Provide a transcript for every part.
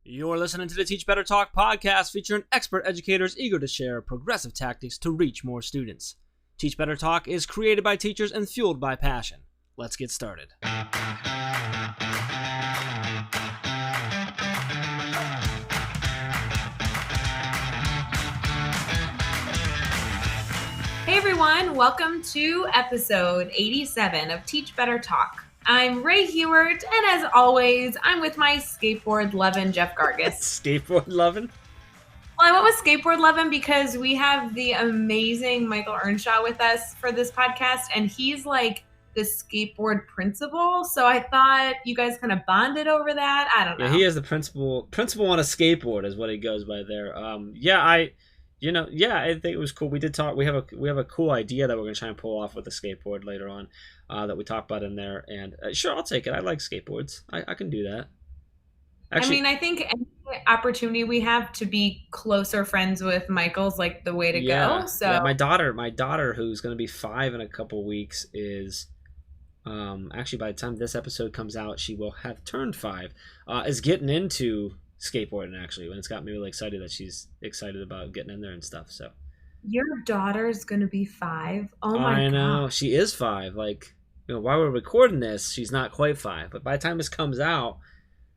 You're listening to the Teach Better Talk podcast featuring expert educators eager to share progressive tactics to reach more students. Teach Better Talk is created by teachers and fueled by passion. Let's get started. Hey everyone, welcome to episode 87 of Teach Better Talk. I'm Ray Hewart, and as always, I'm with my skateboard lovin' Jeff Gargis. Skateboard lovin'? Well, I went with skateboard lovin' because we have the amazing Michael Earnshaw with us for this podcast, and he's like the skateboard principal, so I thought you guys kind of bonded over that. I don't know. Yeah, he is the principal on a skateboard is what he goes by there. I think it was cool. We did talk. We have a cool idea that we're going to try and pull off with the skateboard later on that we talked about in there. And sure, I'll take it. I like skateboards. I can do that. Actually, I think any opportunity we have to be closer friends with Michael's like the way to go. So yeah, my daughter, who's going to be 5 in a couple weeks, is actually by the time this episode comes out, she will have turned 5. Is getting into skateboarding actually, when it's got me really excited that she's excited about getting in there and stuff. So your daughter's gonna be 5. Oh my god! I know she is 5. Like, while we're recording this, she's not quite 5, but by the time this comes out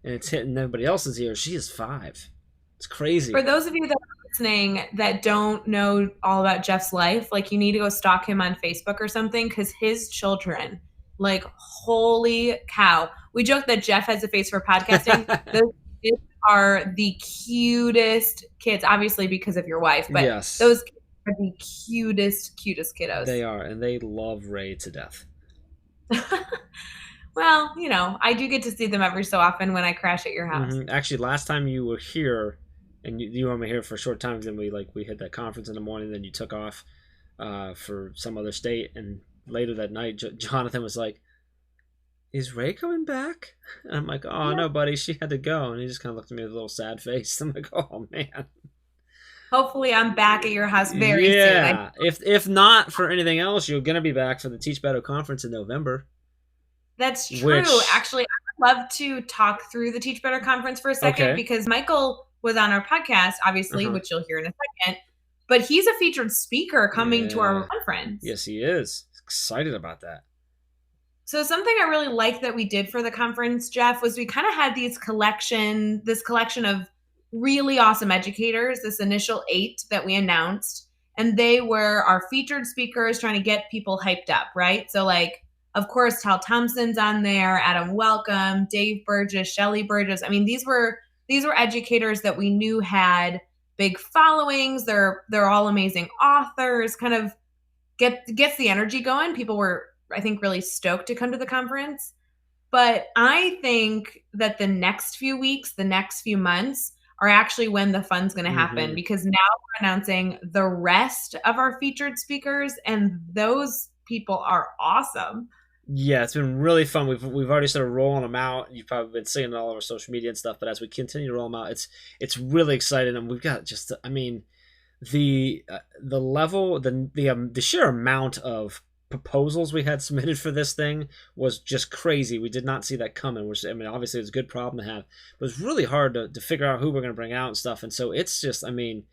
and it's hitting everybody else's ears, she is 5. It's crazy. For those of you that are listening that don't know all about Jeff's life, like, you need to go stalk him on Facebook or something, because his children, like, holy cow! We joke that Jeff has a face for podcasting. Those kids are the cutest kids, obviously because of your wife, but yes, those kids are the cutest kiddos. They are, and they love Ray to death. Well, I do get to see them every so often when I crash at your house. Mm-hmm. Actually, last time you were here, and you were only here for a short time, then we hit that conference in the morning, then you took off for some other state, and later that night, Jonathan was like, "Is Ray coming back?" And I'm like, "Oh, yeah. No, buddy, she had to go." And he just kind of looked at me with a little sad face. I'm like, "Oh, man." Hopefully I'm back at your house very soon. Yeah, if not for anything else, you're going to be back for the Teach Better conference in November. That's true. Actually, I would love to talk through the Teach Better conference for a second, because Michael was on our podcast, obviously, which you'll hear in a second, but he's a featured speaker coming to our conference. Yes, he is. Excited about that. So something I really liked that we did for the conference, Jeff, was we kind of had this collection of really awesome educators, this initial 8 that we announced, and they were our featured speakers trying to get people hyped up, right? So, like, of course, Tal Thompson's on there, Adam Welcome, Dave Burgess, Shelley Burgess. I mean, these were educators that we knew had big followings. They're all amazing authors, kind of gets the energy going. People were, I think, really stoked to come to the conference. But I think that the next few weeks, the next few months are actually when the fun's going to happen, because now we're announcing the rest of our featured speakers, and those people are awesome. Yeah, it's been really fun. We've already started rolling them out. You've probably been seeing it all over social media and stuff, but as we continue to roll them out, it's really exciting, and we've got just, I mean, the level, the sheer amount of proposals we had submitted for this thing was just crazy. We did not see that coming, which, I mean, obviously it's a good problem to have, but it's really hard to figure out who we're going to bring out and stuff. And so it's just, I mean,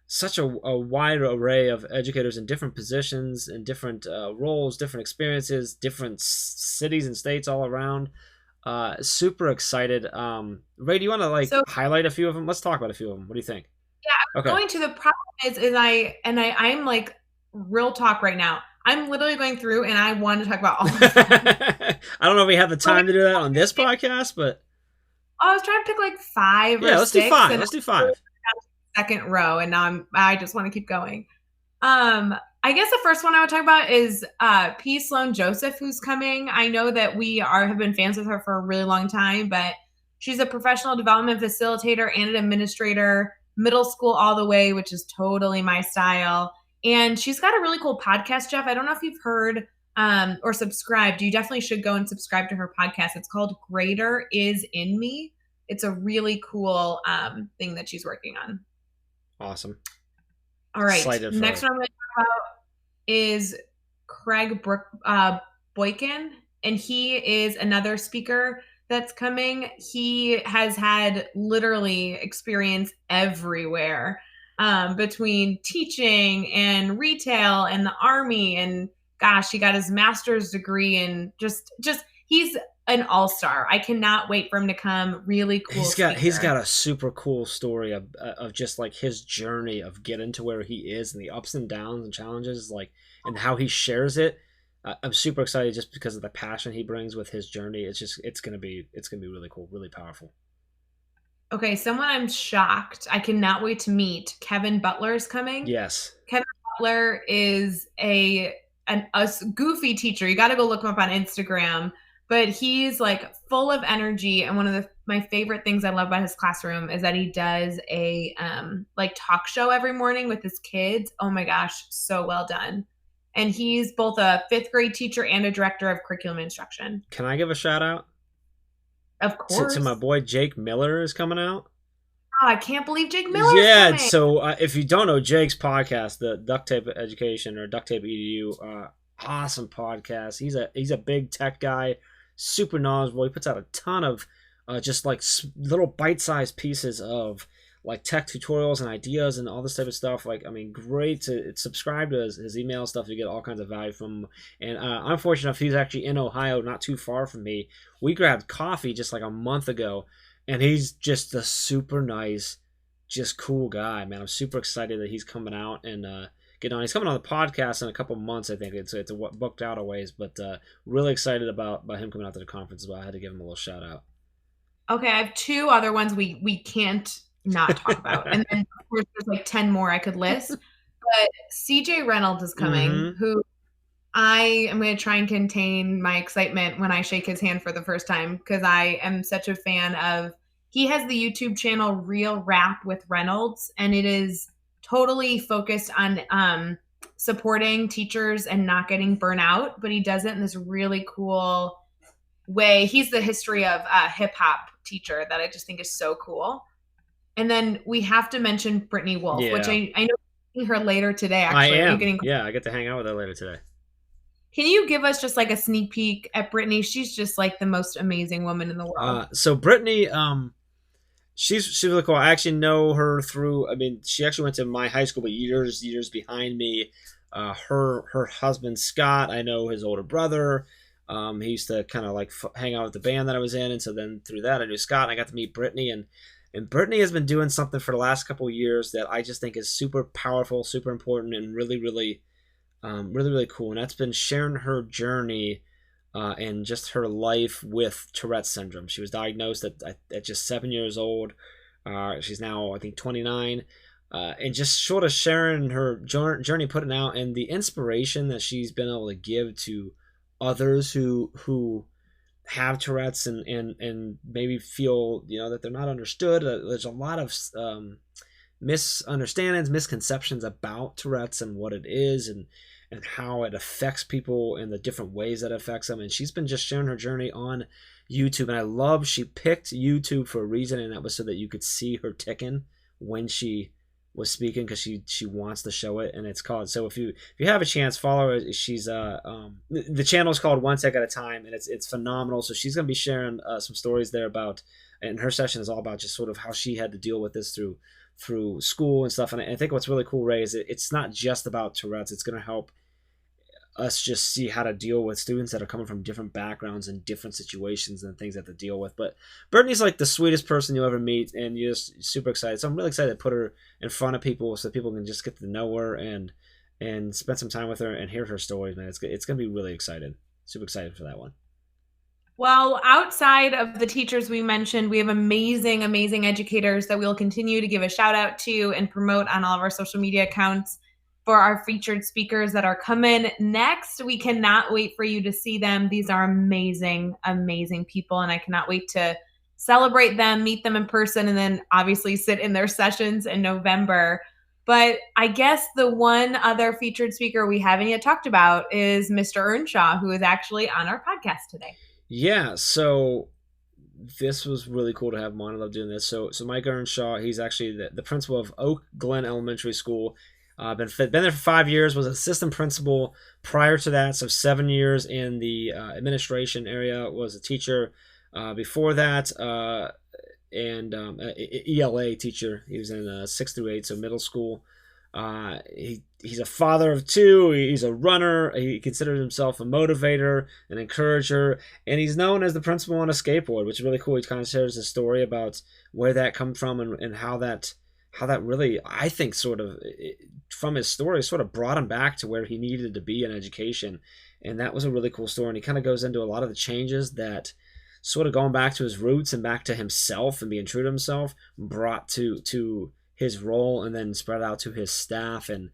such a wide array of educators in different positions and different roles, different experiences, different cities and states all around. Super excited. Ray, do you want to highlight a few of them? Let's talk about a few of them. What do you think? Yeah, going to, the problem I'm like, real talk right now, I'm literally going through and I want to talk about all of them. I don't know if we have the time to do that on this podcast, but I was trying to pick like 5 or 6. Yeah, let's do 5. Let's do 5. Second row, and now I just want to keep going. I guess the first one I would talk about is P. Sloan Joseph, who's coming. I know that we have been fans with her for a really long time, but she's a professional development facilitator and an administrator, middle school all the way, which is totally my style. And she's got a really cool podcast, Jeff. I don't know if you've heard or subscribed. You definitely should go and subscribe to her podcast. It's called Greater Is in Me. It's a really cool thing that she's working on. Awesome. All right. Next one I'm going to talk about is Craig Boykin, and he is another speaker that's coming. He has had literally experience everywhere, between teaching and retail and the army. And gosh, he got his master's degree, and just he's an all-star. I cannot wait for him to come. Really cool He's speaker. got a super cool story of just like his journey of getting to where he is and the ups and downs and challenges, like, and how he shares it. I'm super excited just because of the passion he brings with his journey. It's gonna be really cool, really powerful. Okay, someone I'm shocked. I cannot wait to meet. Kevin Butler is coming. Yes. Kevin Butler is a goofy teacher. You got to go look him up on Instagram, but he's like full of energy. And one of my favorite things I love about his classroom is that he does a like talk show every morning with his kids. Oh my gosh, so well done. And he's both a fifth grade teacher and a director of curriculum instruction. Can I give a shout out Of to my course. boy Jake Miller is coming out? Oh, I can't believe Jake Miller's Yeah, coming. so if you don't know Jake's podcast, the Duct Tape Education or Duct Tape EDU, awesome podcast. He's a big tech guy, super knowledgeable. He puts out a ton of just like little bite-sized pieces of like tech tutorials and ideas and all this type of stuff. Like, I mean, great to subscribe to his email stuff. You get all kinds of value from him. And I'm fortunate enough, he's actually in Ohio, not too far from me. We grabbed coffee just like a month ago, and he's just a super nice, just cool guy, man. I'm super excited that he's coming out and getting on. He's coming on the podcast in a couple months, I think. It's booked out a ways, but really excited about him coming out to the conference as well. I had to give him a little shout out. Okay, I have two other ones we can't not talk about. And then of course there's like 10 more I could list. But CJ Reynolds is coming, Mm-hmm. who I am going to try and contain my excitement when I shake his hand for the first time, because I am such a fan of. He has the YouTube channel Real Rap with Reynolds, and it is totally focused on supporting teachers and not getting burnout, but he does it in this really cool way. He's the history of hip hop teacher that I just think is so cool. And then we have to mention Brittany Wolf, which Yeah, I know you're getting her later today. I Actually, are you am. getting? Yeah, I get to hang out with her later today. Can you give us just like a sneak peek at Brittany? She's just like the most amazing woman in the world. So Brittany, she's really cool. I actually know her through. I mean, she actually went to my high school, but years behind me. Her husband Scott, I know his older brother. He used to kind of like hang out with the band that I was in, and so then through that I knew Scott, and I got to meet Brittany, and Brittany has been doing something for the last couple of years that I just think is super powerful, super important, and really cool. And that's been sharing her journey and just her life with Tourette's syndrome. She was diagnosed at just 7 years old. She's now, I think, 29. And just sort of sharing her journey, putting out, and the inspiration that she's been able to give to others who have Tourette's and maybe feel that they're not understood. There's a lot of misunderstandings, misconceptions about Tourette's and what it is and how it affects people and the different ways that it affects them. And she's been just sharing her journey on YouTube. And I love she picked YouTube for a reason, and that was so that you could see her ticking when she was speaking, because she wants to show it. And it's called, so if you have a chance, follow her. She's the channel is called One Tech at a Time, and it's phenomenal. So she's going to be sharing some stories there about, and her session is all about just sort of how she had to deal with this through school and stuff. And I think what's really cool, Ray, is it's not just about Tourette's. It's going to help us just see how to deal with students that are coming from different backgrounds and different situations and things that to deal with. But Brittany's like the sweetest person you'll ever meet, and you're just super excited. So I'm really excited to put her in front of people so people can just get to know her and spend some time with her and hear her stories, man. It's going to be really exciting. Super excited for that one. Well, outside of the teachers we mentioned, we have amazing, amazing educators that we'll continue to give a shout out to and promote on all of our social media accounts for our featured speakers that are coming next. We cannot wait for you to see them. These are amazing, amazing people, and I cannot wait to celebrate them, meet them in person, and then obviously sit in their sessions in November. But I guess the one other featured speaker we haven't yet talked about is Mr. Earnshaw, who is actually on our podcast today. Yeah, so this was really cool to have him on. I love doing this. So Mike Earnshaw, he's actually the principal of Oak Glen Elementary School. Been there for 5 years, was assistant principal prior to that, so 7 years in the administration area, was a teacher, Before that, and ELA teacher. He was in 6 through 8, so middle school. He's a father of 2. He's a runner. He considers himself a motivator, an encourager, and he's known as the principal on a skateboard, which is really cool. He kind of shares his story about where that comes from and how that really, I think, sort of from his story, sort of brought him back to where he needed to be in education, and that was a really cool story. And he kind of goes into a lot of the changes that, sort of going back to his roots and back to himself and being true to himself, brought to his role and then spread out to his staff. And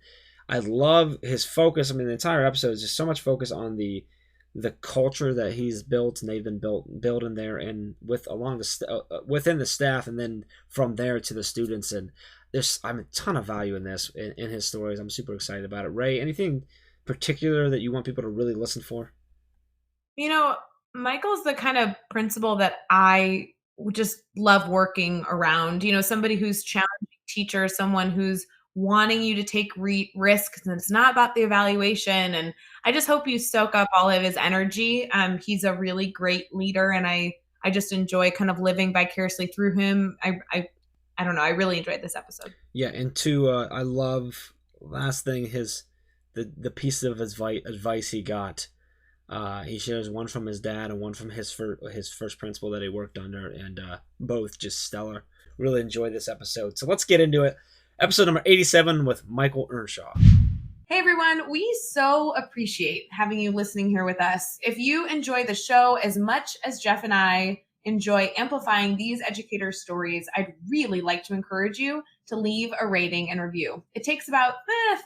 I love his focus. I mean, the entire episode is just so much focus on the culture that he's built and they've been building there, and within the staff, and then from there to the students. And there's a ton of value in this in his stories. I'm super excited about it. Ray, anything particular that you want people to really listen for? Michael's the kind of principal that I just love working around. Somebody who's challenging teacher, someone who's wanting you to take risks, and it's not about the evaluation. And I just hope you soak up all of his energy. He's a really great leader, and I just enjoy kind of living vicariously through him. I don't know. I really enjoyed this episode. Yeah, and I love, last thing, the piece of advice he got. He shares one from his dad and one from his first principal that he worked under, and both just stellar. Really enjoyed this episode. So let's get into it. Episode number 87 with Michael Earnshaw. Hey everyone, we so appreciate having you listening here with us. If you enjoy the show as much as Jeff and I enjoy amplifying these educator stories, I'd really like to encourage you to leave a rating and review. It takes about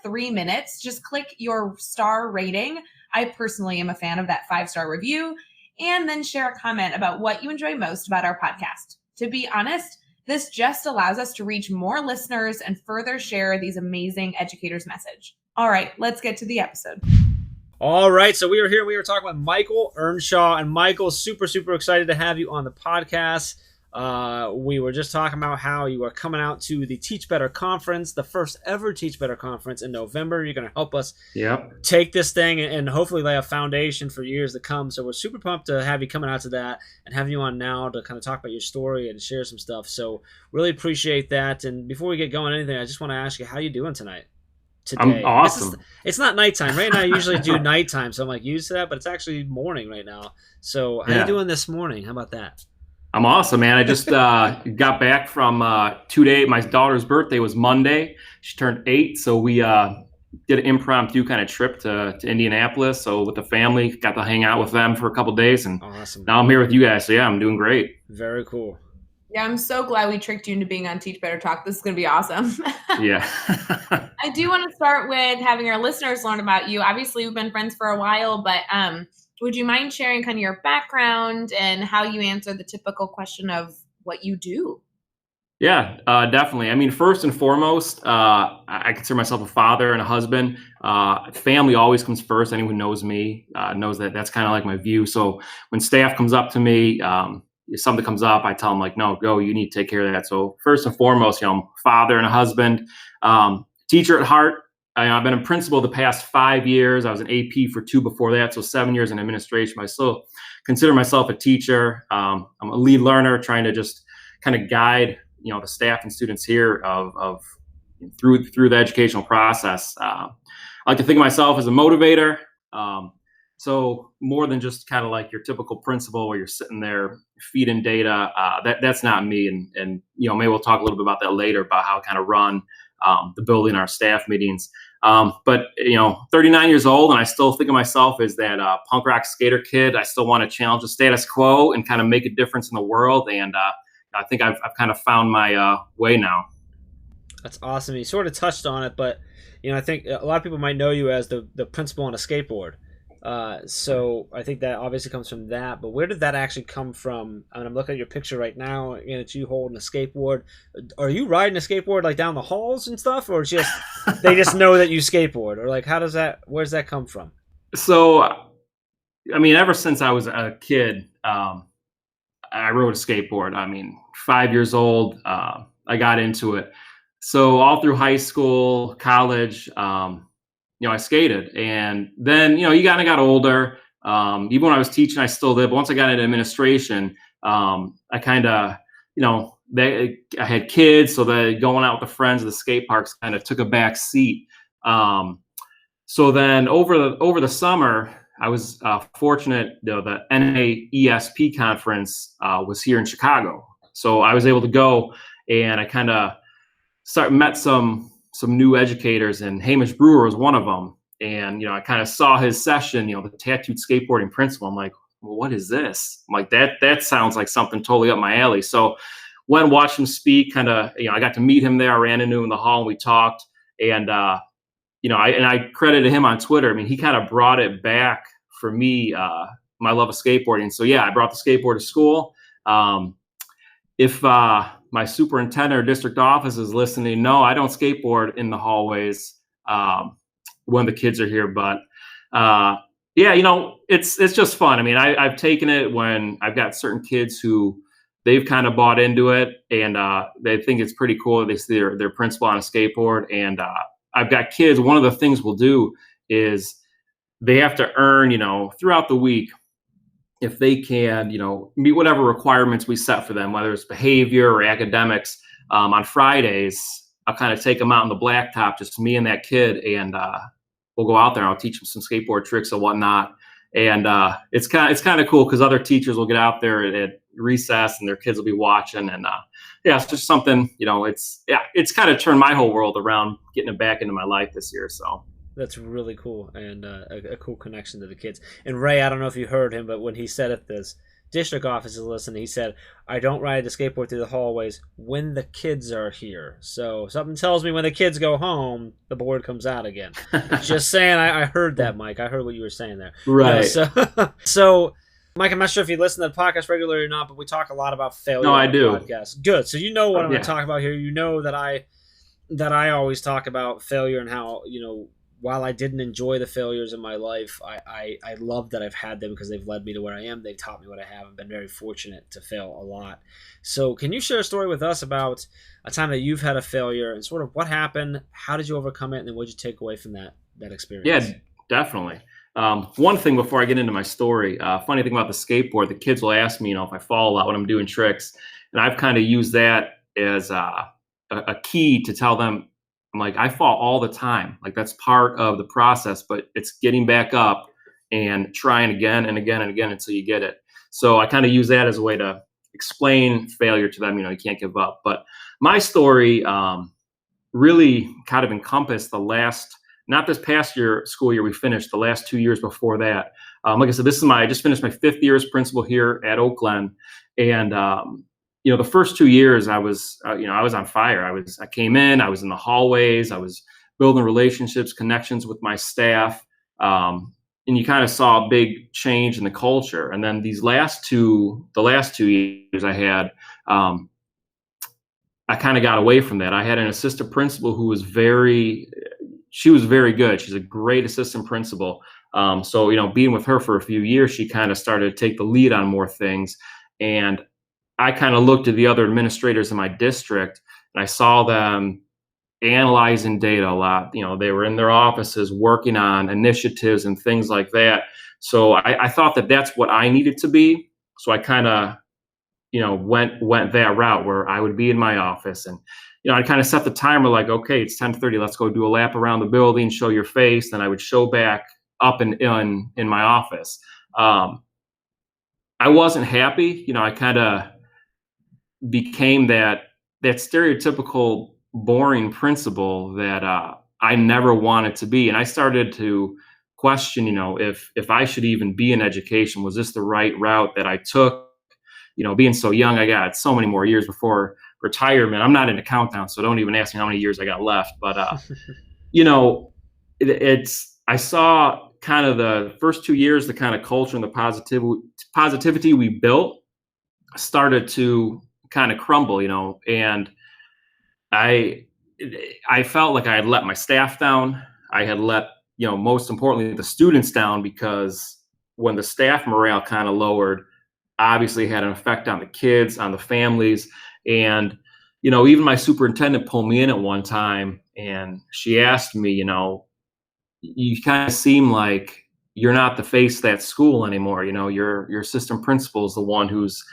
3 minutes. Just click your star rating. I personally am a fan of that 5-star review, and then share a comment about what you enjoy most about our podcast. To be honest, this just allows us to reach more listeners and further share these amazing educators' message. All right, let's get to the episode. All right, so we are here. We are talking with Michael Earnshaw, and Michael, super, super excited to have you on the podcast. We were just talking about how you are coming out to the Teach Better Conference, the first ever Teach Better Conference in November. You're going to help us take this thing and hopefully lay a foundation for years to come. So we're super pumped to have you coming out to that and having you on now to kind of talk about your story and share some stuff. So really appreciate that. And before we get going anything, I just want to ask you, how you doing tonight? Today. I'm awesome. It's not nighttime. Right now I usually do nighttime, so I'm like used to that, but it's actually morning right now. So how you doing this morning? How about that? I'm awesome, man. I just got back from 2 days. My daughter's birthday was Monday. She turned 8, so we did an impromptu kind of trip to Indianapolis. So with the family, got to hang out with them for a couple of days, and awesome. Now I'm here with you guys. So yeah, I'm doing great. Very cool. Yeah, I'm so glad we tricked you into being on Teach Better Talk. This is going to be awesome. Yeah. I do want to start with having our listeners learn about you. Obviously, we've been friends for a while, but would you mind sharing kind of your background and how you answer the typical question of what you do? Yeah, definitely. I mean, first and foremost, I consider myself a father and a husband. Family always comes first. Anyone who knows me knows that that's kind of like my view. So when staff comes up to me, if something comes up, I tell them like, no, go, you need to take care of that. So first and foremost, I'm a father and a husband, teacher at heart. I've been a principal the past 5 years. I was an AP for 2 before that, so 7 years in administration. But I still consider myself a teacher. I'm a lead learner, trying to just kind of guide, the staff and students here through the educational process. I like to think of myself as a motivator. So more than just kind of like your typical principal where you're sitting there feeding data, that's not me. And maybe we'll talk a little bit about that later about how I kind of run the building, our staff meetings. But 39 years old, and I still think of myself as that punk rock skater kid. I still want to challenge the status quo and kind of make a difference in the world. And I think I've kind of found my way now. That's awesome. You sort of touched on it, but I think a lot of people might know you as the principal on a skateboard. So I think that obviously comes from that, but where did that actually come from? I mean, I'm looking at your picture right now, and it's you holding a skateboard. Are you riding a skateboard like down the halls and stuff, or just they just know that you skateboard, or like where does that come from? So, I mean, ever since I was a kid, I rode a skateboard. I mean, 5 years old, I got into it. So all through high school, college, I skated, and then, you kind of got older. Even when I was teaching, I still did. But once I got into administration, I kind of, I had kids, so that going out with the friends of the skate parks kind of took a back seat. So then over the summer, I was fortunate. The NAESP conference was here in Chicago, so I was able to go, and I kind of met some new educators, and Hamish Brewer was one of them. And I kind of saw his session, the tattooed skateboarding principle. I'm like, well, what is this? I'm like, that sounds like something totally up my alley. So went and watched him speak. Kind of, I got to meet him there. I ran into him in the hall, and we talked. And I credited him on Twitter. I mean, he kind of brought it back for me, my love of skateboarding. So yeah, I brought the skateboard to school. If my superintendent or district office is listening, no, I don't skateboard in the hallways when the kids are here. But yeah, it's just fun. I mean, I've taken it when I've got certain kids who they've kind of bought into it, and they think it's pretty cool. They see their principal on a skateboard, and I've got kids. One of the things we'll do is they have to earn, throughout the week, if they can, meet whatever requirements we set for them, whether it's behavior or academics. On Fridays, I'll kind of take them out on the blacktop, just me and that kid, and we'll go out there and I'll teach them some skateboard tricks and whatnot. And it's kind of cool because other teachers will get out there at recess and their kids will be watching. And yeah, it's just something, it's kind of turned my whole world around, getting it back into my life this year. So that's really cool, and a cool connection to the kids. And Ray, I don't know if you heard him, but when he said at this district office is listening, he said, I don't ride the skateboard through the hallways when the kids are here. So something tells me when the kids go home, the board comes out again. Just saying, I heard that, Mike. I heard what you were saying there. Right. So Mike, I'm not sure if you listen to the podcast regularly or not, but we talk a lot about failure. No, I do. Podcast. Good. So you know what I'm going to talk about here. You know that I always talk about failure and how, while I didn't enjoy the failures in my life, I love that I've had them because they've led me to where I am. They've taught me what I have. I've been very fortunate to fail a lot. So can you share a story with us about a time that you've had a failure and sort of what happened? How did you overcome it? And then what did you take away from that experience? Yeah, definitely. One thing before I get into my story, funny thing about the skateboard, the kids will ask me, if I fall a lot when I'm doing tricks. And I've kind of used that as a key to tell them, I'm like, I fall all the time. Like that's part of the process, but it's getting back up and trying again and again and again until you get it. So I kind of use that as a way to explain failure to them. You can't give up. But my story really kind of encompassed not this past school year we finished, the last 2 years before that. Like I said, I just finished my 5th year as principal here at Oak Glen. And the first 2 years I was on fire. I came in, I was in the hallways, I was building relationships, connections with my staff. And you kind of saw a big change in the culture. And then the last 2 years I had, I kind of got away from that. I had an assistant principal who was very good. She's a great assistant principal. So, being with her for a few years, she kind of started to take the lead on more things. And I kind of looked at the other administrators in my district and I saw them analyzing data a lot. They were in their offices working on initiatives and things like that. So I thought that that's what I needed to be. So I kind of, went that route where I would be in my office and, I kind of set the timer like, okay, it's 10:30. Let's go do a lap around the building, show your face. Then I would show back up in my office. I wasn't happy. I kind of became that stereotypical boring principal that I never wanted to be. And I started to question, if I should even be in education. Was this the right route that I took? Being so young, I got so many more years before retirement. I'm not in a countdown, so don't even ask me how many years I got left. But, I saw kind of the first 2 years, the kind of culture and the positivity we built started to kind of crumble, and I felt like I had let my staff down. I had let, most importantly, the students down, because when the staff morale kind of lowered, obviously had an effect on the kids, on the families. And, even my superintendent pulled me in at one time and she asked me, you kind of seem like you're not the face of that school anymore. Your assistant principal is the one who's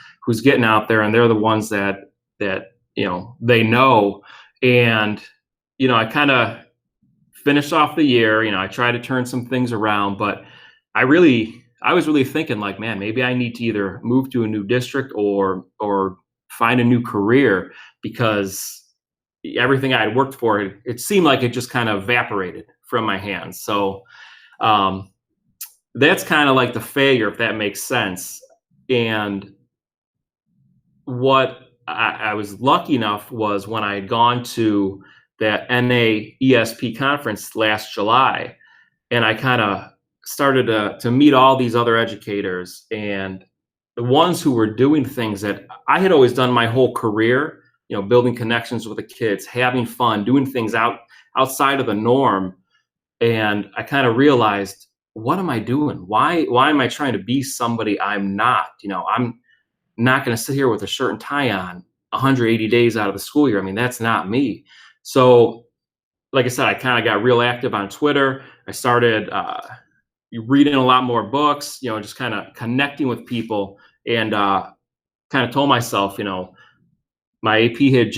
getting out there, and they're the ones that they know. And I kind of finished off the year. I tried to turn some things around, but I was really thinking like, man, maybe I need to either move to a new district or find a new career, because everything I had worked for, it seemed like it just kind of evaporated from my hands. So that's kind of like the failure, if that makes sense. And what I was lucky enough was when I had gone to that NAESP conference last July, and I kind of started to meet all these other educators, and the ones who were doing things that I had always done my whole career, building connections with the kids, having fun, doing things outside of the norm. And I kind of realized, what am I doing? Why am I trying to be somebody I'm not? I'm not going to sit here with a shirt and tie on 180 days out of the school year. I mean, that's not me. So like I said, I kind of got real active on Twitter. I started reading a lot more books, just kind of connecting with people, and kind of told myself, my AP had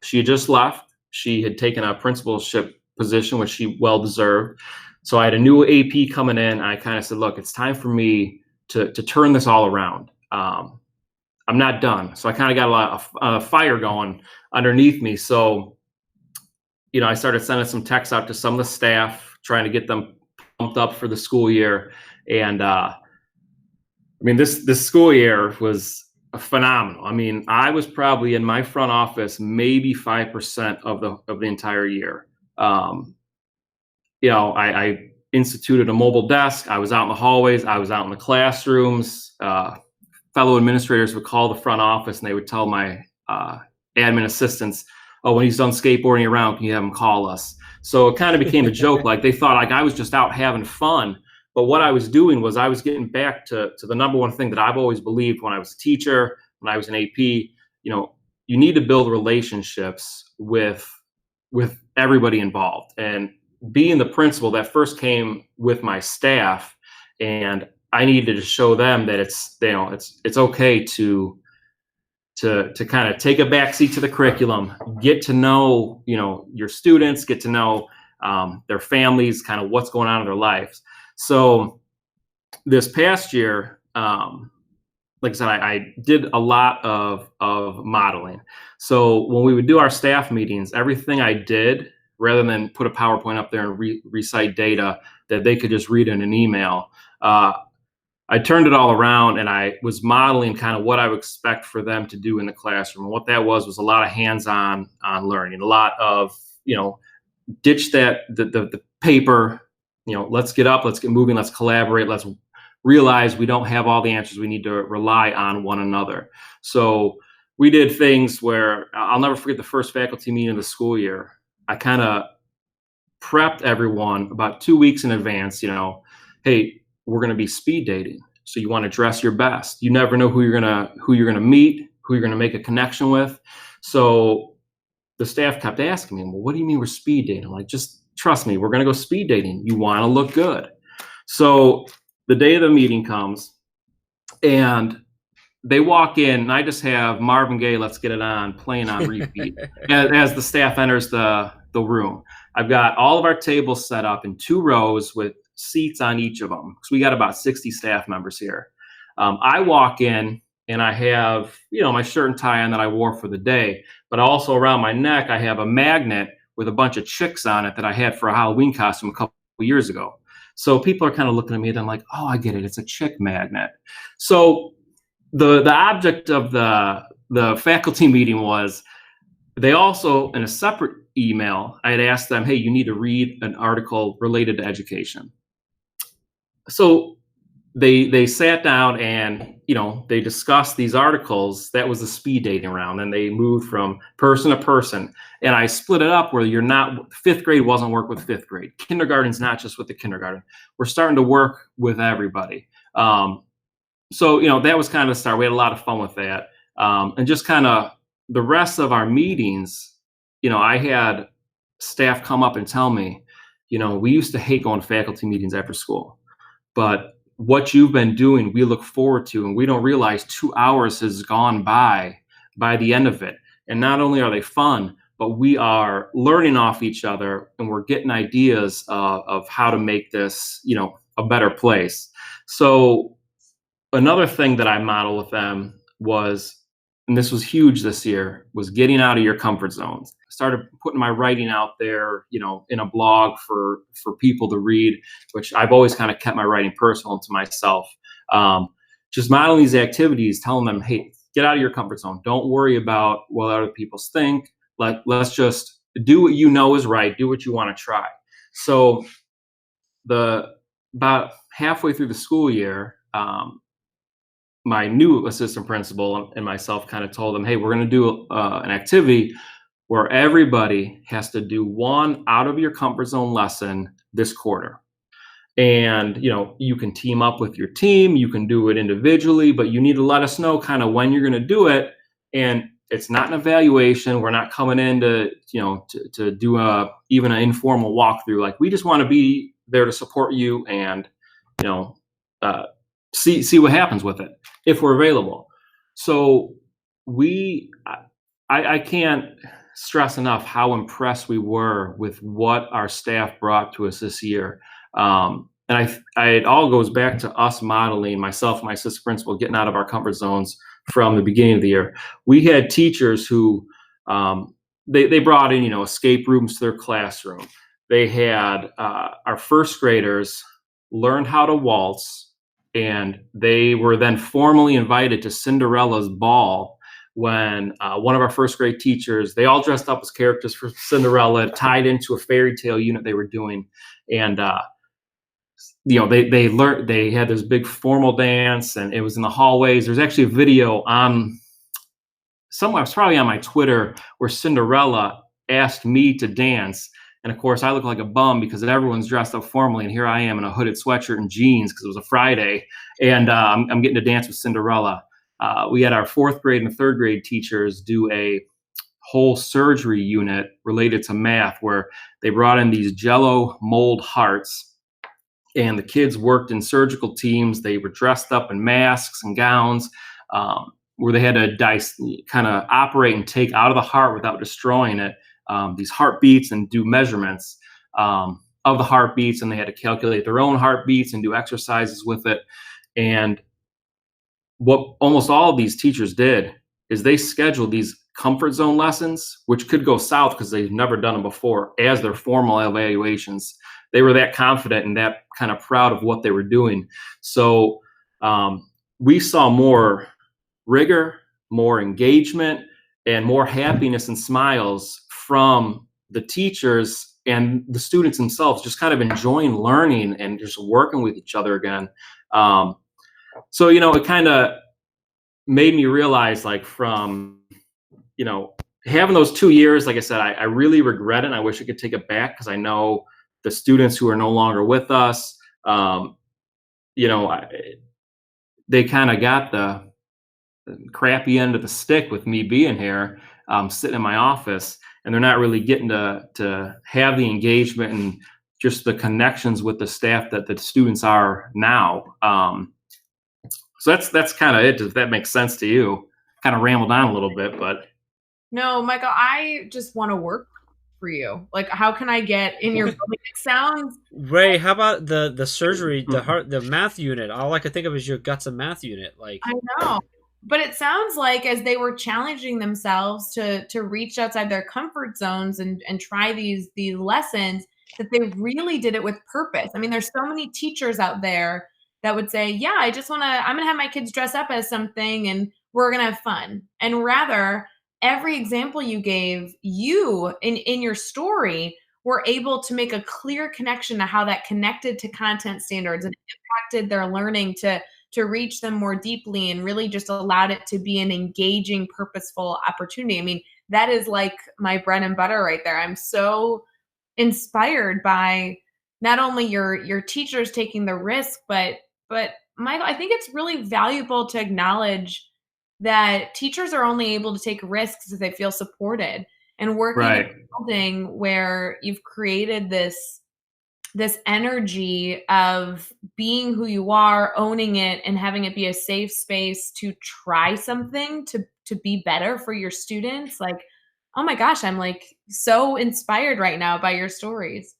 she had just left. She had taken a principalship position, which she well deserved. So I had a new AP coming in. I kind of said, look, it's time for me to turn this all around. I'm not done. So I kind of got a lot of fire going underneath me. So, I started sending some texts out to some of the staff, trying to get them pumped up for the school year. And this school year was phenomenal. I mean, I was probably in my front office maybe 5% of the entire year. I instituted a mobile desk. I was out in the hallways. I was out in the classrooms. Fellow administrators would call the front office, and they would tell my admin assistants, oh, when he's done skateboarding around, can you have him call us? So it kind of became a joke. Like, they thought like I was just out having fun. But what I was doing was I was getting back to the number one thing that I've always believed when I was a teacher, when I was an AP. You need to build relationships with everybody involved. And being the principal, that first came with my staff, and I needed to show them that it's okay to kind of take a backseat to the curriculum, get to know your students, get to know their families, kind of what's going on in their lives. So this past year, like I said, I did a lot of modeling. So when we would do our staff meetings, everything I did, rather than put a PowerPoint up there and recite data that they could just read in an email, I turned it all around, and I was modeling kind of what I would expect for them to do in the classroom. And what that was a lot of hands-on learning, a lot of, ditch the paper, let's get up, let's get moving, let's collaborate, let's realize we don't have all the answers. We need to rely on one another. So we did things where I'll never forget the first faculty meeting of the school year. I kind of prepped everyone about 2 weeks in advance, hey, we're going to be speed dating. So you want to dress your best. You never know who you're going to meet, who you're going to make a connection with. So the staff kept asking me, well, what do you mean we're speed dating? I'm like, just trust me, we're going to go speed dating. You want to look good. So the day of the meeting comes, and they walk in, and I just have Marvin Gaye, Let's Get It On, playing on repeat as the staff enters the room. I've got all of our tables set up in 2 rows with seats on each of them, because we got about 60 staff members here. I walk in, and I have, my shirt and tie on that I wore for the day, but also around my neck, I have a magnet with a bunch of chicks on it that I had for a Halloween costume a couple of years ago. So people are kind of looking at me, and I'm like, oh, I get it. It's a chick magnet. So the object of the faculty meeting was, they also, in a separate email, I had asked them, hey, you need to read an article related to education. So they sat down, and they discussed these articles. That was the speed dating round, and they moved from person to person. And I split it up where 5th grade wasn't work with 5th grade. Kindergarten's not just with the kindergarten. We're starting to work with everybody. So that was kind of the start. We had a lot of fun with that, and just kind of the rest of our meetings. I had staff come up and tell me, we used to hate going to faculty meetings after school. but what you've been doing, we look forward to, and we don't realize 2 hours has gone by the end of it. And not only are they fun, but we are learning off each other, and we're getting ideas of how to make this, a better place. So another thing that I model with them was, and this was huge this year, was getting out of your comfort zones. I started putting my writing out there, in a blog for people to read, which I've always kind of kept my writing personal to myself. Just modeling these activities, telling them, hey, get out of your comfort zone. Don't worry about what other people think. Let's just do what you know is right. Do what you want to try. So about halfway through the school year, my new assistant principal and myself kind of told them, hey, we're going to do an activity where everybody has to do one out of your comfort zone lesson this quarter. And, you can team up with your team, you can do it individually, but you need to let us know kind of when you're going to do it. And it's not an evaluation. We're not coming in to do even an informal walkthrough. Like, we just want to be there to support you and, see what happens with it if we're available. So I can't stress enough how impressed we were with what our staff brought to us this year. And it all goes back to us modeling, myself and my assistant principal, getting out of our comfort zones from the beginning of the year. We had teachers who they brought in, escape rooms to their classroom. They had our first graders learned how to waltz, and they were then formally invited to Cinderella's ball when one of our first grade teachers, they all dressed up as characters for Cinderella, tied into a fairy tale unit they were doing. And, they learned, they had this big formal dance, and it was in the hallways. There's actually a video on somewhere, it's probably on my Twitter, where Cinderella asked me to dance. And of course, I look like a bum because everyone's dressed up formally, and here I am in a hooded sweatshirt and jeans because it was a Friday, and I'm getting to dance with Cinderella. We had our fourth grade and third grade teachers do a whole surgery unit related to math, where they brought in these Jell-O mold hearts, and the kids worked in surgical teams. They were dressed up in masks and gowns, where they had to kind of operate and take out of the heart without destroying it, these heartbeats, and do measurements of the heartbeats, and they had to calculate their own heartbeats and do exercises with it. And what almost all of these teachers did is they scheduled these comfort zone lessons, which could go south because they've never done them before, as their formal evaluations. They were that confident and that kind of proud of what they were doing. So we saw more rigor, more engagement, and more happiness and smiles from the teachers and the students themselves, just kind of enjoying learning and just working with each other again. So, it kind of made me realize, like, from, having those 2 years, like I said, I really regret it. And I wish I could take it back, because I know the students who are no longer with us, they kind of got the crappy end of the stick with me being here, sitting in my office, and they're not really getting to have the engagement and just the connections with the staff that the students are now. So that's kind of it. If that makes sense to you, kind of rambled on a little bit, but no, Michael, I just want to work for you. Like, how can I get in your building? It sounds Ray, how about the surgery, the math unit? All I could think of is your guts and math unit. Like, I know. But it sounds like, as they were challenging themselves to reach outside their comfort zones and try these lessons, that they really did it with purpose. I mean, there's so many teachers out there that would say, yeah, I'm going to have my kids dress up as something and we're going to have fun. And rather, every example you gave, you in your story were able to make a clear connection to how that connected to content standards and impacted their learning to reach them more deeply, and really just allowed it to be an engaging, purposeful opportunity. I mean, that is like my bread and butter right there. I'm so inspired by not only your teachers taking the risk, but Michael, I think it's really valuable to acknowledge that teachers are only able to take risks if they feel supported, and working in a building where you've created this this energy of being who you are, owning it, and having it be a safe space to try something to be better for your students. Like, oh my gosh, I'm like so inspired right now by your stories.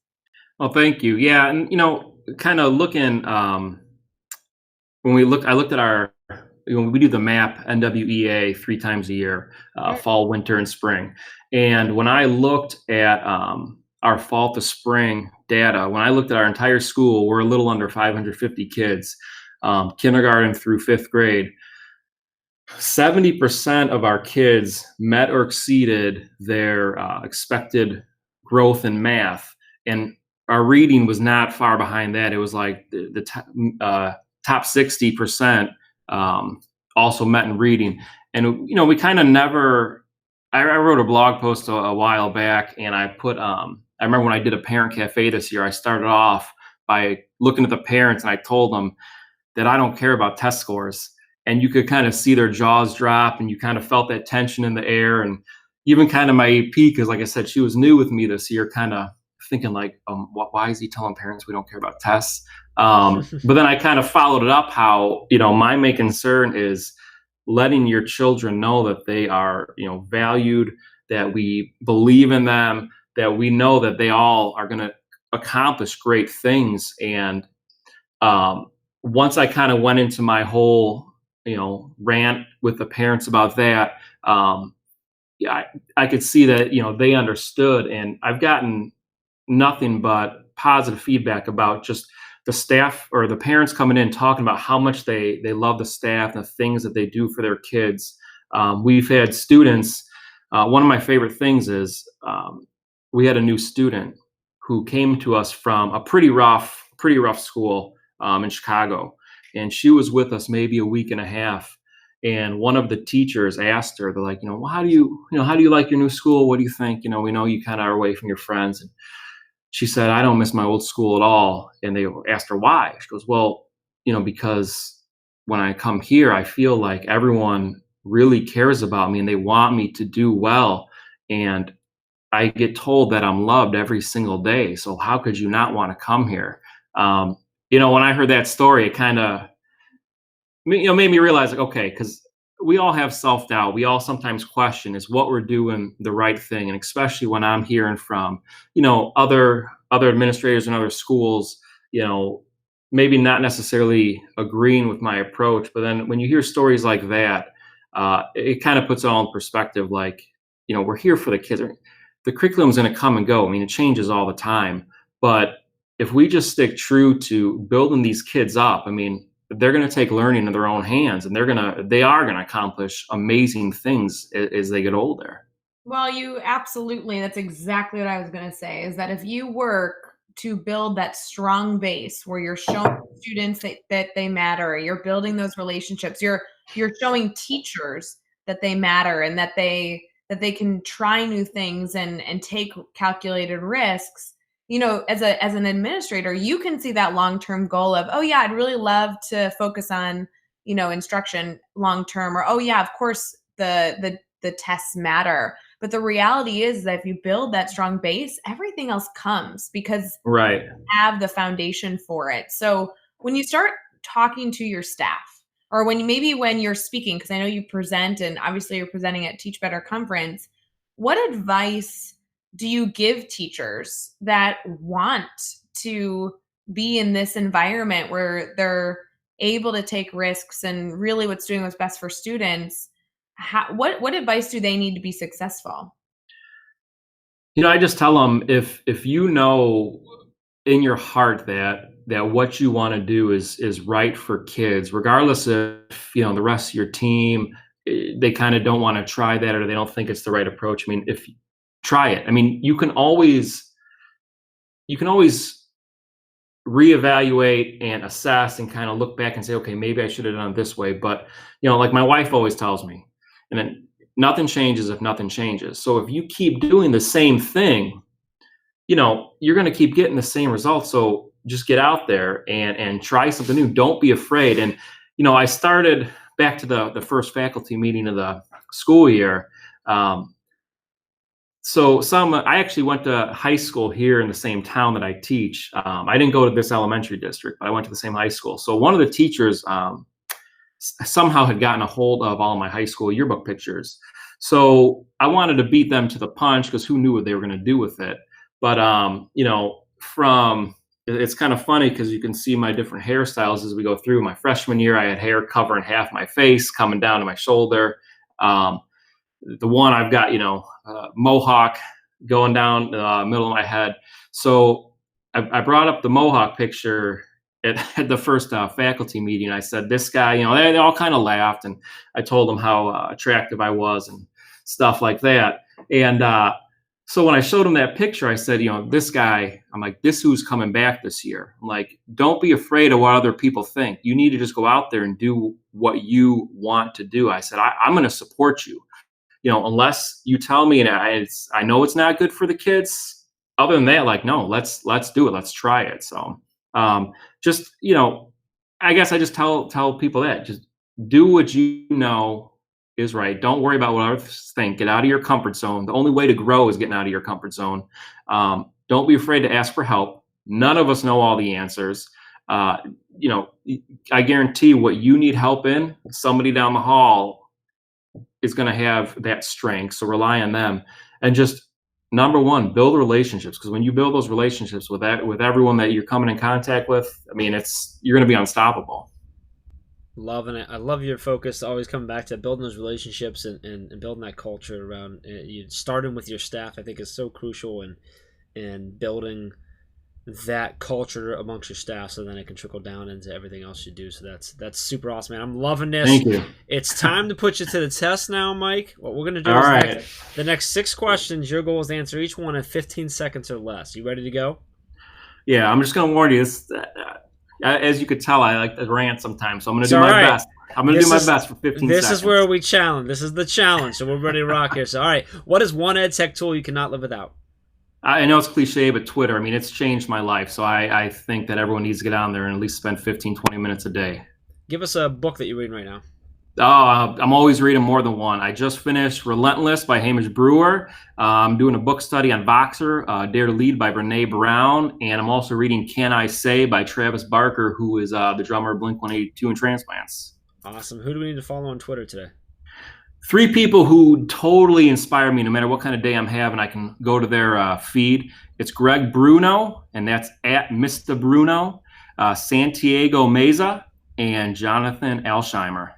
Well, thank you. Yeah, and kind of looking I looked at we do the MAP NWEA 3 times a year, fall, winter, and spring. And when I looked at our fall to spring data, when I looked at our entire school, we're a little under 550 kids, kindergarten through 5th grade. 70% of our kids met or exceeded their expected growth in math, and our reading was not far behind that. It was like the top 60% also met in reading. And we kind of never. I wrote a blog post a while back, and I put. I remember when I did a parent cafe this year, I started off by looking at the parents, and I told them that I don't care about test scores. And you could kind of see their jaws drop, and you kind of felt that tension in the air. And even kind of my AP, because like I said, she was new with me this year, kind of thinking like, why is he telling parents we don't care about tests? But then I kind of followed it up how, my main concern is letting your children know that they are, valued, that we believe in them, that we know that they all are going to accomplish great things. And once I kind of went into my whole, rant with the parents about that, I could see that, they understood. And I've gotten nothing but positive feedback about just the staff or the parents coming in talking about how much they love the staff and the things that they do for their kids. We've had students. One of my favorite things is we had a new student who came to us from a pretty rough school in Chicago, and she was with us maybe a week and a half. And one of the teachers asked her, they're like, well, how do you like your new school? What do you think? We know you kind of are away from your friends. And she said, I don't miss my old school at all. And they asked her why. She goes, well, because when I come here, I feel like everyone really cares about me and they want me to do well. And I get told that I'm loved every single day. So how could you not want to come here? When I heard that story, it kind of, made me realize, like, okay, because we all have self-doubt. We all sometimes question, is what we're doing the right thing? And especially when I'm hearing from, other administrators in other schools, maybe not necessarily agreeing with my approach. But then when you hear stories like that, it kind of puts it all in perspective. Like, we're here for the kids. The curriculum's going to come and go. I mean, it changes all the time. But if we just stick true to building these kids up, I mean, they're going to take learning in their own hands, and they are going to accomplish amazing things as they get older. Well, that's exactly what I was going to say, is that if you work to build that strong base where you're showing students that they matter, you're building those relationships, you're showing teachers that they matter and that they can try new things and take calculated risks. As an administrator, you can see that long-term goal of, oh yeah, I'd really love to focus on, instruction long-term, or, oh yeah, of course the tests matter. But the reality is that if you build that strong base, everything else comes because right. You have the foundation for it. So when you start talking to your staff, or when you're speaking, because I know you present, and obviously you're presenting at Teach Better Conference, what advice do you give teachers that want to be in this environment where they're able to take risks and really what's best for students? What advice do they need to be successful? I just tell them, if you know in your heart that what you want to do is right for kids, regardless if the rest of your team, they kind of don't want to try that, or they don't think it's the right approach. I mean, if try it. I mean, you can always reevaluate and assess and kind of look back and say, okay, maybe I should have done it this way. But, like my wife always tells me, and then nothing changes if nothing changes. So if you keep doing the same thing, you're going to keep getting the same results. So just get out there and try something new. Don't be afraid. And, I started back to the first faculty meeting of the school year. So I actually went to high school here in the same town that I teach. I didn't go to this elementary district, but I went to the same high school. So one of the teachers somehow had gotten a hold of all my high school yearbook pictures. So I wanted to beat them to the punch because who knew what they were going to do with it. But, it's kind of funny because you can see my different hairstyles as we go through. My freshman year, I had hair covering half my face, coming down to my shoulder. The one I've got, mohawk going down the middle of my head. So I brought up the mohawk picture at the first faculty meeting. I said, this guy, they all kind of laughed, and I told them how attractive I was and stuff like that. And so when I showed him that picture, I said, this guy, I'm like, this who's coming back this year. I'm like, don't be afraid of what other people think. You need to just go out there and do what you want to do. I said, I'm going to support you. Unless you tell me, and I know it's not good for the kids. Other than that, like, no, let's do it. Let's try it. So, I guess I just tell people that just do what you know is right. Don't worry about what others think. Get out of your comfort zone. The only way to grow is getting out of your comfort zone. Don't be afraid to ask for help. None of us know all the answers. I guarantee what you need help in, somebody down the hall is going to have that strength. So rely on them. And just number one, build relationships. Because when you build those relationships with everyone that you're coming in contact with, you're going to be unstoppable. Loving it. I love your focus, always coming back to building those relationships and building that culture around you. Starting with your staff, I think, is so crucial, and building that culture amongst your staff, so then it can trickle down into everything else you do. So that's super awesome, man. I'm loving this. Thank you. It's time to put you to the test now, Mike. What we're gonna do the next 6 questions. Your goal is to answer each one in 15 seconds or less. You ready to go? Yeah, I'm just gonna warn you. As you could tell, I like to rant sometimes, so I'm gonna do my best. I'm gonna do my best for 15 seconds. This is where we challenge. This is the challenge. So we're ready to rock here. So, all right, what is one ed tech tool you cannot live without? I know it's cliche, but Twitter, it's changed my life. So I think that everyone needs to get on there and at least spend 15, 20 minutes a day. Give us a book that you're reading right now. I'm always reading more than one. I just finished Relentless by Hamish Brewer. I'm doing a book study on Voxer, Dare to Lead by Brene Brown. And I'm also reading Can I Say by Travis Barker, who is the drummer of Blink-182 and Transplants. Awesome. Who do we need to follow on Twitter today? 3 people who totally inspire me no matter what kind of day I'm having. I can go to their feed. It's Greg Bruno, and that's at Mr. Bruno, Santiago Meza, and Jonathan Alsheimer.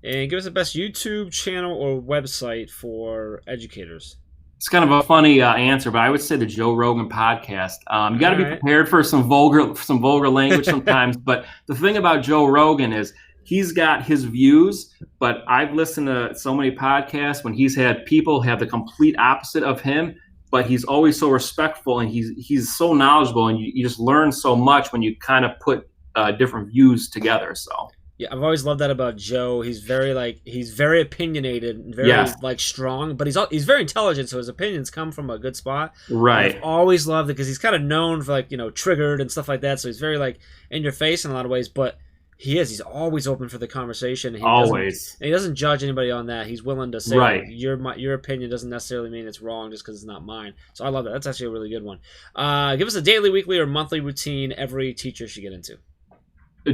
And give us the best YouTube channel or website for educators. It's kind of a funny answer, but I would say the Joe Rogan podcast. You got to be prepared for some vulgar language sometimes. But the thing about Joe Rogan is he's got his views, but I've listened to so many podcasts when he's had people have the complete opposite of him, but he's always so respectful, and he's so knowledgeable, and you just learn so much when you kind of put different views together. So. Yeah, I've always loved that about Joe. He's very opinionated, and very strong, but he's very intelligent, so his opinions come from a good spot. Right. And I've always loved it because he's kind of known for triggered and stuff like that. So he's very in your face in a lot of ways, but he's always open for the conversation. He doesn't judge anybody on that. He's willing to say your opinion doesn't necessarily mean it's wrong just because it's not mine. So I love that. That's actually a really good one. Give us a daily, weekly, or monthly routine every teacher should get into.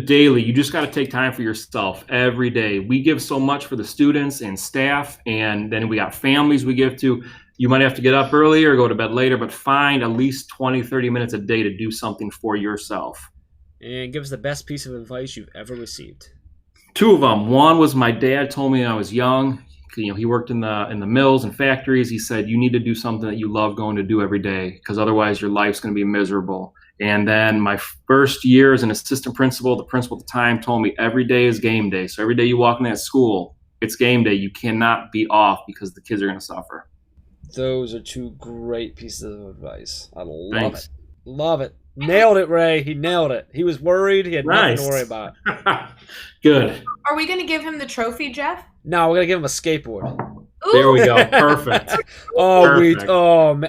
Daily. You just got to take time for yourself every day. We give so much for the students and staff, and then we got families we give to. You might have to get up earlier or go to bed later, but find at least 20, 30 minutes a day to do something for yourself. And give us the best piece of advice you've ever received. 2 of them. One was my dad told me when I was young. He worked in the mills and factories. He said, you need to do something that you love going to do every day, because otherwise your life's going to be miserable. And then my first year as an assistant principal, the principal at the time told me every day is game day. So every day you walk in that school, it's game day. You cannot be off because the kids are going to suffer. Those are 2 great pieces of advice. I love it. Love it. Nailed it, Ray. He nailed it. He was worried. He had nothing to worry about. Good. Are we going to give him the trophy, Jeff? No, we're going to give him a skateboard. Ooh. There we go. Perfect. Perfect.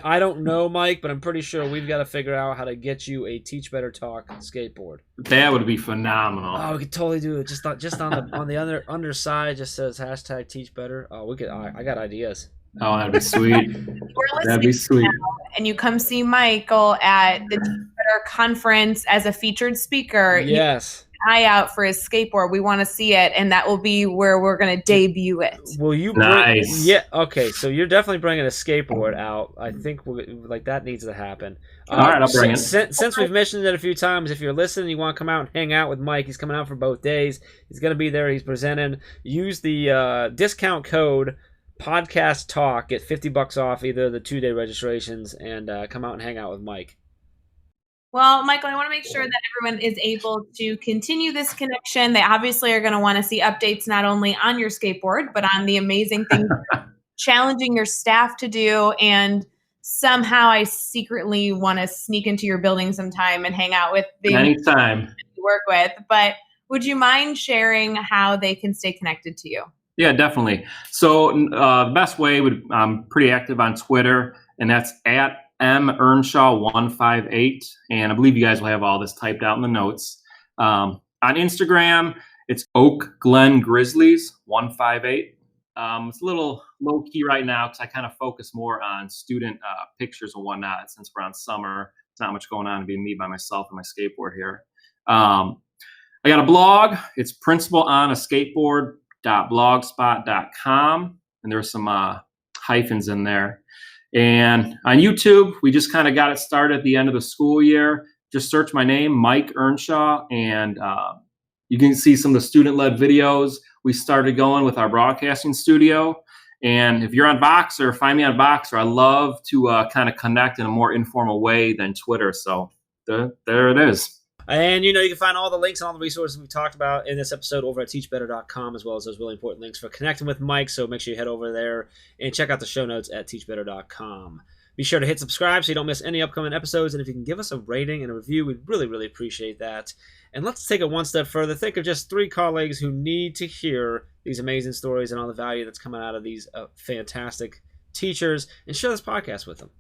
I don't know, Mike, but I'm pretty sure we've got to figure out how to get you a Teach Better Talk skateboard. That would be phenomenal. Oh, we could totally do it. Just on the underside, just says #Teach Better. Oh, we could. I got ideas. Oh, that'd be sweet. We're That'd be listening sweet. and you come see Michael at the Teach Better conference as a featured speaker. Yes. Eye out for his skateboard. We want to see it, and that will be where we're going to debut it. Will you bring? Nice. Yeah. Okay. So you're definitely bringing a skateboard out. I think like that needs to happen. All right, I'll bring it. Since we've mentioned it a few times, if you're listening, you want to come out and hang out with Mike. He's coming out for both days. He's going to be there. He's presenting. Use the discount code Podcast Talk. Get $50 off either the 2-day registrations and come out and hang out with Mike. Well, Michael, I want to make sure that everyone is able to continue this connection. They obviously are going to want to see updates not only on your skateboard, but on the amazing things challenging your staff to do. And somehow I secretly want to sneak into your building sometime and hang out with the Anytime. you work with. But would you mind sharing how they can stay connected to you? Yeah, definitely. So the best way I'm pretty active on Twitter, and that's at Earnshaw158, and I believe you guys will have all this typed out in the notes. On Instagram, it's Oak Glen Grizzlies 158. It's a little low key right now because I kind of focus more on student pictures and whatnot. Since we're on summer, it's not much going on to be me by myself and my skateboard here. I got a blog. It's principalonaskateboard.blogspot.com, and there's some hyphens in there. And on YouTube, we just kind of got it started at the end of the school year. Just search my name, Mike Earnshaw, and you can see some of the student-led videos we started going with our broadcasting studio. And if you're on Voxer, find me on Voxer. I love to kind of connect in a more informal way than Twitter. So there it is. And you can find all the links and all the resources we talked about in this episode over at teachbetter.com, as well as those really important links for connecting with Mike. So make sure you head over there and check out the show notes at teachbetter.com. Be sure to hit subscribe so you don't miss any upcoming episodes. And if you can give us a rating and a review, we'd really, really appreciate that. And let's take it one step further. Think of just 3 colleagues who need to hear these amazing stories and all the value that's coming out of these fantastic teachers, and share this podcast with them.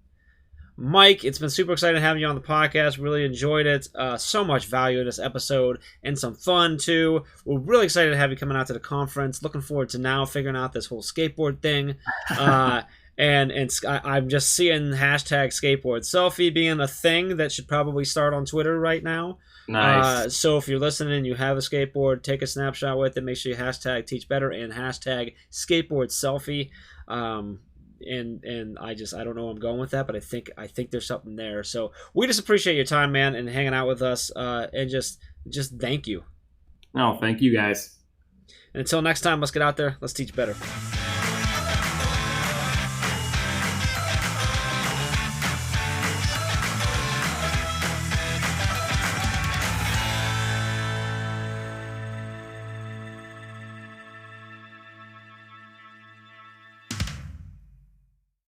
Mike, it's been super exciting having you on the podcast. Really enjoyed it. So much value in this episode and some fun too. We're really excited to have you coming out to the conference. Looking forward to now figuring out this whole skateboard thing. And I'm just seeing hashtag skateboard selfie being a thing that should probably start on Twitter right now. Nice. So if you're listening and you have a skateboard, take a snapshot with it. Make sure you hashtag teach better and hashtag skateboard selfie. And I don't know where I'm going with that, but I think there's something there. So we just appreciate your time, man, and hanging out with us, and just thank you. No, thank you guys. And until next time, let's get out there. Let's teach better.